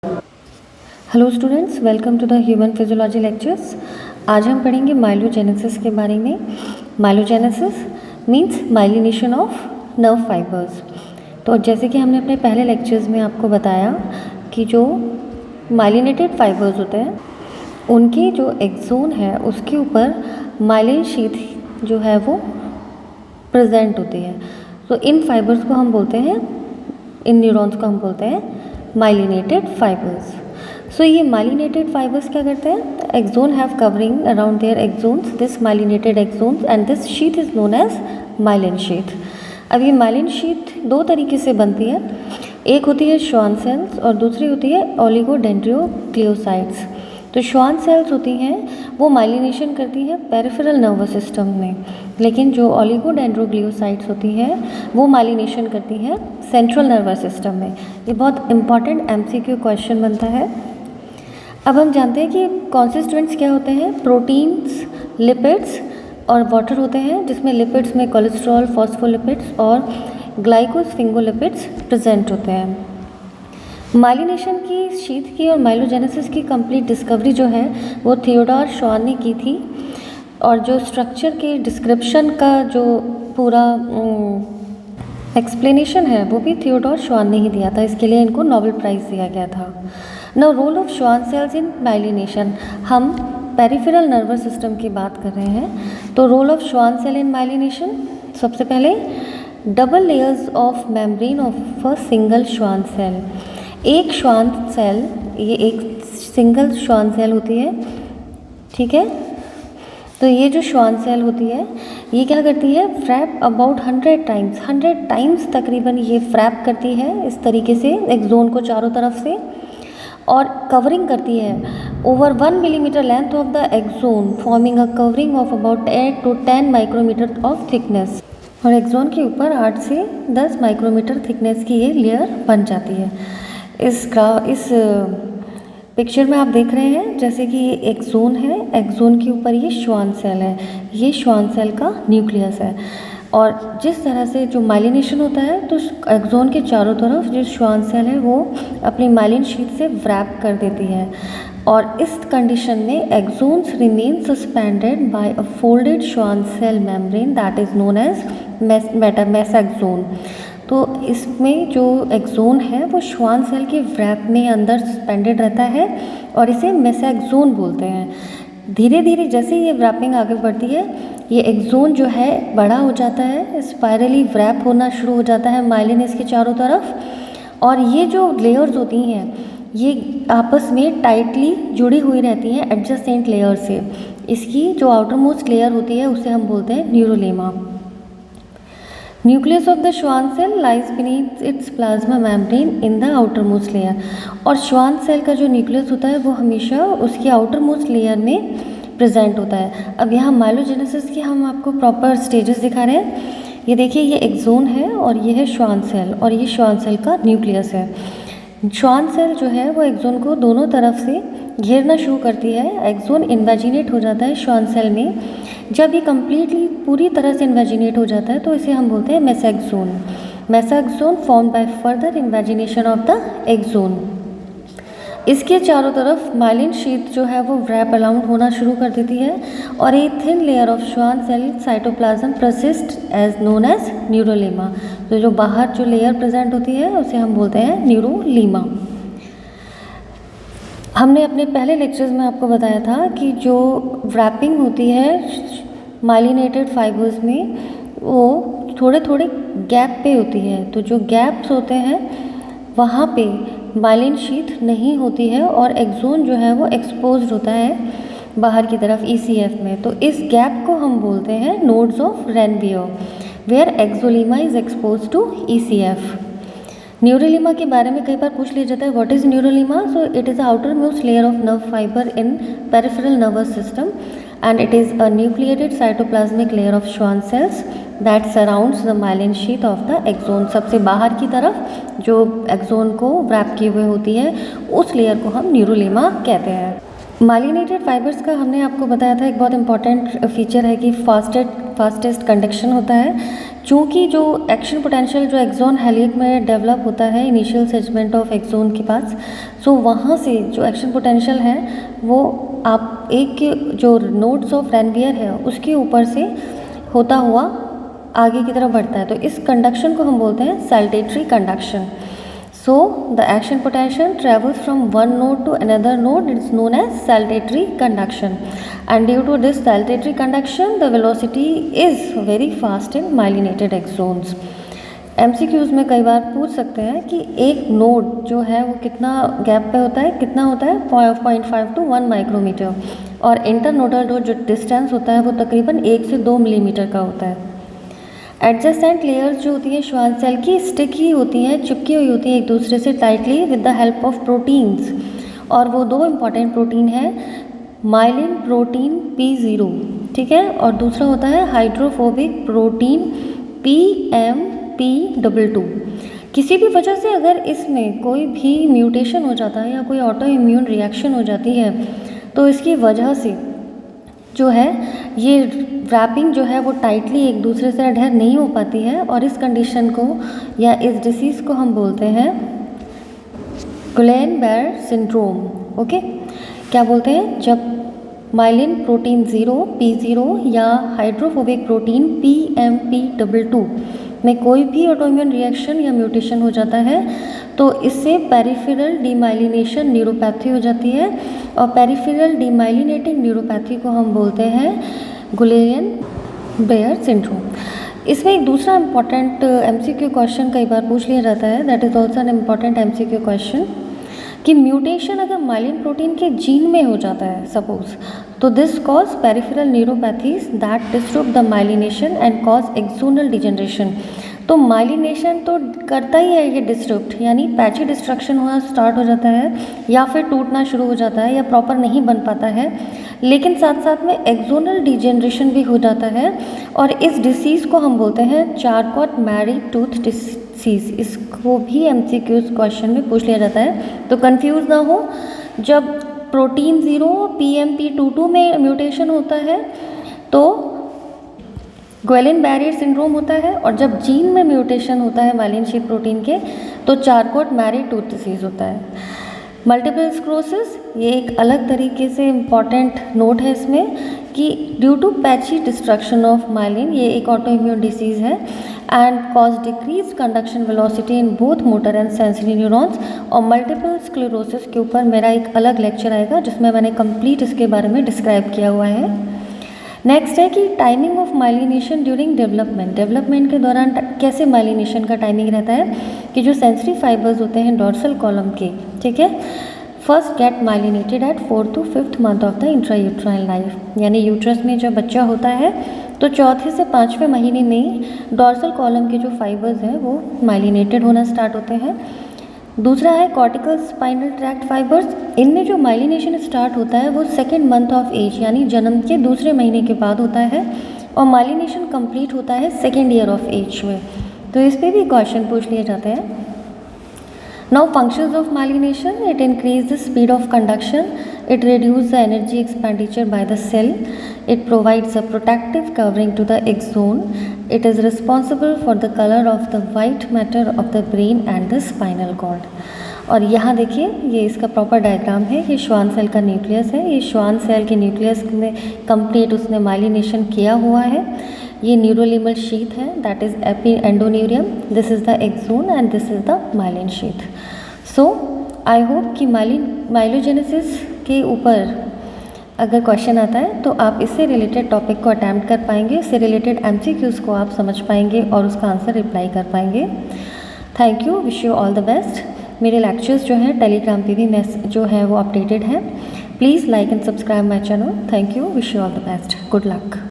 Hello students, welcome to the human physiology lectures. आज हम पढ़ेंगे माइलोजेनेसिस के बारे में। Myelogenesis means myelination of nerve fibres. तो जैसे कि हमने अपने पहले लेक्चर्स में आपको बताया कि जो माइलिनेटेड फाइबर्स होते हैं उनकी जो एक्सोन है उसके ऊपर माइलिन शीथ जो है वो प्रेजेंट होती है। तो इन फाइबर्स को हम बोलते हैं, इन न्यूरॉन्स को हम बोलते हैं माइलिनेटेड फाइबर्स। सो ये माइलिनेटेड फाइबर्स क्या करते हैं? Axon have covering around their axons this myelinated axons and this sheath is known as myelin sheath. अब ये माइलिन शीथ दो तरीके से बनती है, एक होती है श्वान सेल्स और दूसरी होती है ओलिगोडेंड्रोग्लियोसाइड्स। तो श्वान सेल्स होती हैं वो माइलिनेशन करती हैं पेरिफेरल नर्वस सिस्टम में, लेकिन जो ओलिगोडेंड्रोग्लियोसाइड्स होती हैं वो माइलिनेशन करती हैं सेंट्रल नर्वस सिस्टम में। ये बहुत इंपॉर्टेंट एमसीक्यू क्वेश्चन बनता है। अब हम जानते हैं कि कॉन्स्टिट्यूएंट्स क्या होते हैं। प्रोटीन्स, लिपिड्स और वाटर होते हैं, जिसमें लिपिड्स में कोलेस्ट्रॉल, फॉस्फोलिपिड्स और ग्लाइकोस्फिंगोलिपिड्स प्रेजेंट होते हैं। माइलिनेशन की शीथ की और माइलोजेनेसिस की कंप्लीट डिस्कवरी जो है वो थियोडोर श्वान ने की थी, और जो स्ट्रक्चर के डिस्क्रिप्शन का जो पूरा एक्सप्लेनेशन है वो भी थियोडोर श्वान ने ही दिया था। इसके लिए इनको नोबेल प्राइज़ दिया गया था। Now role of Schwann cells in myelination, हम पेरिफेरल नर्वस सिस्टम की बात कर रहे हैं। तो role of Schwann cell in myelination, सबसे पहले double layers of membrane of a single Schwann cell. एक श्वान सेल, ये एक सिंगल श्वान सेल होती है, ठीक है। तो ये जो श्वान सेल होती है ये क्या करती है? फ्रैप अबाउट 100 टाइम्स तकरीबन ये फ्रैप करती है इस तरीके से एक्सोन को चारों तरफ से, और कवरिंग करती है over 1 millimetre length of the axon, forming a covering of about 8 to 10 micrometre of thickness. और एक्सोन के ऊपर 8 से 10 माइक्रोमीटर थिकनेस की ये लेयर बन जाती है। इस पिक्चर में आप देख रहे हैं जैसे कि ये एक्सोन है, एक्सोन के ऊपर ये श्वान सेल है, ये श्वान सेल का न्यूक्लियस है। और जिस तरह से जो माइलिनेशन होता है तो एक्सोन के चारों तरफ जो श्वान सेल है वो अपनी माइलिन शीथ से व्रैप कर देती है, और इस कंडीशन में axons remain suspended by a folded Schwann cell membrane that is known as mesaxon. तो इसमें जो एक्सोन है वो श्वान सेल के व्रैप में अंदर सस्पेंडेड रहता है और इसे मेसेक्सोन बोलते हैं। धीरे धीरे जैसे ये व्रैपिंग आगे बढ़ती है ये एक्सोन जो है बड़ा हो जाता है, स्पायरली व्रैप होना शुरू हो जाता है माइलिन इसके चारों तरफ, और ये जो लेयर्स होती हैं ये आपस में टाइटली जुड़ी हुई रहती हैं एडजेसेंट लेयर से। इसकी जो आउटर मोस्ट लेयर होती है उसे हम बोलते हैं neurolemma. Nucleus of the Schwann cell lies beneath its plasma membrane in the outer most layer. और श्वान सेल का जो न्यूक्लियस होता है वो हमेशा उसकी आउटर मोस्ट लेयर में प्रेजेंट होता है। अब यहाँ माइलोजेनेसिस की हम आपको प्रॉपर स्टेजेस दिखा रहे हैं। ये देखिए, ये एक्सोन है और ये है श्वान सेल, और ये श्वान सेल का न्यूक्लियस है। श्वान सेल जो है वो एक्सोन को दोनों तरफ से घेरना शुरू करती है। एक्सोन इन्वेजिनेट हो जाता है श्वान सेल में। जब ये कम्प्लीटली पूरी तरह से इन्वेजिनेट हो जाता है तो इसे हम बोलते हैं mesaxon. Mesaxon form by further invagination of the axon. इसके चारों तरफ माइलिन शीथ जो है वो व्रैप अराउंड होना शुरू कर देती है, और a thin layer of Schwann cell cytoplasm persist as known as neurolemma. तो जो बाहर जो लेयर प्रेजेंट होती है उसे हम बोलते हैं न्यूरोलीमा। हमने अपने पहले लेक्चर्स में आपको बताया था कि जो व्रैपिंग होती है माइलिनेटेड फाइबर्स में वो थोड़े थोड़े गैप पे होती है। तो जो गैप्स होते हैं वहाँ पे माइलिन शीथ नहीं होती है और एक्सोन जो है वो एक्सपोज्ड होता है बाहर की तरफ ECF में। तो इस गैप को हम बोलते हैं nodes of Ranvier where axolemma is expose to ECF। Neurolemma के बारे में कई बार पूछ लिया जाता है, what is neurolemma? So it is outer most layer of nerve fibre in peripheral nervous system and it is a nucleated cytoplasmic layer of Schwann cells that surrounds the myelin sheath of the axon. सबसे बाहर की तरफ जो axon को wrap किए हुए होती है उस लेयर को हम न्यूरोलीमा कहते हैं। माइलिनेटेड फाइबर्स का हमने आपको बताया था एक बहुत इंपॉर्टेंट फीचर है कि फास्टेस्ट कंडक्शन होता है। चूँकि जो एक्शन पोटेंशियल जो एक्सोन हेलिक में डेवलप होता है इनिशियल सेगमेंट ऑफ एक्सोन के पास, सो वहाँ से जो एक्शन पोटेंशियल है वो आप एक जो नोड्स ऑफ रेनवियर है उसके ऊपर से होता हुआ आगे की तरफ बढ़ता है। तो इस कंडक्शन को हम बोलते हैं सैल्टेटरी conduction. So the action potential travels from one node to another node. It is known as saltatory conduction, and due to this saltatory conduction, the velocity is very fast in myelinated axons. MCQs में कई बार पूछ सकते हैं कि एक node जो है वो कितना गैप पे होता है, कितना होता है 0.5 to 1 माइक्रोमीटर, और इंटरनोडल जो डिस्टेंस होता है वो तकरीबन 1 से 2 मिलीमीटर का होता है। एडजेसेंट लेयर्स जो होती हैं श्वान सेल की स्टिकी होती हैं, चिपकी हुई होती हैं एक दूसरे से tightly with the help of proteins, और वो दो इम्पॉर्टेंट प्रोटीन है माइलिन प्रोटीन P0, ठीक है, और दूसरा होता है हाइड्रोफोबिक प्रोटीन PMP22। किसी भी वजह से अगर इसमें कोई भी म्यूटेशन हो जाता है या कोई ऑटो इम्यून रिएक्शन हो जाती है तो इसकी वजह से जो है ये रैपिंग जो है वो टाइटली एक दूसरे से अडहेर नहीं हो पाती है, और इस कंडीशन को या इस डिसीज़ को हम बोलते हैं गुलेन-बेयर सिंड्रोम। ओके, क्या बोलते हैं? जब माइलिन प्रोटीन 0 P0 या हाइड्रोफोबिक प्रोटीन PMP22 में कोई भी ऑटोइम्यून रिएक्शन या म्यूटेशन हो जाता है तो इससे पेरिफेरल डीमाइलिनेशन न्यूरोपैथी हो जाती है, और पेरिफेरल डीमाइलिनेटिंग न्यूरोपैथी को हम बोलते हैं गुलेन-बेयर सिंड्रोम। इसमें एक दूसरा इम्पॉर्टेंट MCQ क्वेश्चन कई बार पूछ लिया जाता है, that is also an important MCQ question, कि म्यूटेशन अगर माइलिन प्रोटीन के जीन में हो जाता है सपोज, तो this cause peripheral neuropathies that disturb the myelination and cause axonal degeneration. तो माइलिनेशन तो करता ही है ये डिस्टर्ब, यानी पैची डिस्ट्रक्शन होना स्टार्ट हो जाता है या फिर टूटना शुरू हो जाता है या प्रॉपर नहीं बन पाता है, लेकिन साथ साथ में एक्सोनल डिजनरेशन भी हो जाता है, और इस डिसीज़ को हम बोलते हैं चारकॉट मैरी टूथ डिसीज़। इसको भी MCQs क्वेश्चन में पूछ लिया जाता है, तो कंफ्यूज ना हो। जब प्रोटीन 0 PMP22 में म्यूटेशन होता है तो गुलेन-बेयर सिंड्रोम होता है, और जब जीन में म्यूटेशन होता है माइलिन शीथ प्रोटीन के तो चारकॉट मैरी टूथ डिसीज़ होता है। मल्टीपल स्क्लेरोसिस ये एक अलग तरीके से इम्पॉर्टेंट नोट है इसमें कि due to patchy destruction of myelin, ये एक ऑटो इम्यून डिसीज़ है and cause decrease conduction velocity in both motor and sensory neurons. और मल्टीपल स्क्लेरोसिस के ऊपर मेरा एक अलग लेक्चर आएगा जिसमें मैंने कंप्लीट इसके बारे में डिस्क्राइब किया हुआ है। नेक्स्ट है कि timing of myelination during development के दौरान कैसे माइलिनेशन का टाइमिंग रहता है, कि जो सेंसरी फाइबर्स होते हैं डोर्सल कॉलम के, ठीक है, first get myelinated at 4th to 5th month of the intrauterine life, यानी यूट्रस में जब बच्चा होता है तो चौथे से 5वें महीने में ही डोर्सल कॉलम के जो फाइबर्स हैं वो माइलिनेटेड होना स्टार्ट होते हैं। दूसरा है कॉर्टिकल स्पाइनल ट्रैक्ट फाइबर्स, इनमें जो माइलिनेशन स्टार्ट होता है वो 2nd मंथ ऑफ एज यानी जन्म के दूसरे महीने के बाद होता है, और माइलिनेशन कंप्लीट होता है 2nd ईयर ऑफ एज में। तो इस पर भी क्वेश्चन पूछ लिए जाते हैं। Now functions of myelination, it increases the speed of conduction, it reduces the energy expenditure by the cell, it provides a protective covering to the axon, it is responsible for the color of the white matter of the brain and the spinal cord। और यहाँ देखिए ये इसका proper diagram है, ये Schwann cell का nucleus है, ये श्वान सेल के न्यूक्लियस में कंप्लीट उसने माइलिनेशन किया हुआ है। ये न्यूरोलिमल शीथ है that is epi endoneurium, this is the axon and this is the myelin sheath. So I hope कि माइलोजेनेसिस के ऊपर अगर क्वेश्चन आता है तो आप इससे रिलेटेड टॉपिक को अटैम्प्ट कर पाएंगे, इससे रिलेटेड MCQs को आप समझ पाएंगे और उसका आंसर रिप्लाई कर पाएंगे। Thank you, wish you all the best. मेरे लेक्चर्स जो हैं टेलीग्राम पे भी जो है वो अपडेटेड है। Please like and subscribe my channel. Thank you, wish you all the best, good luck.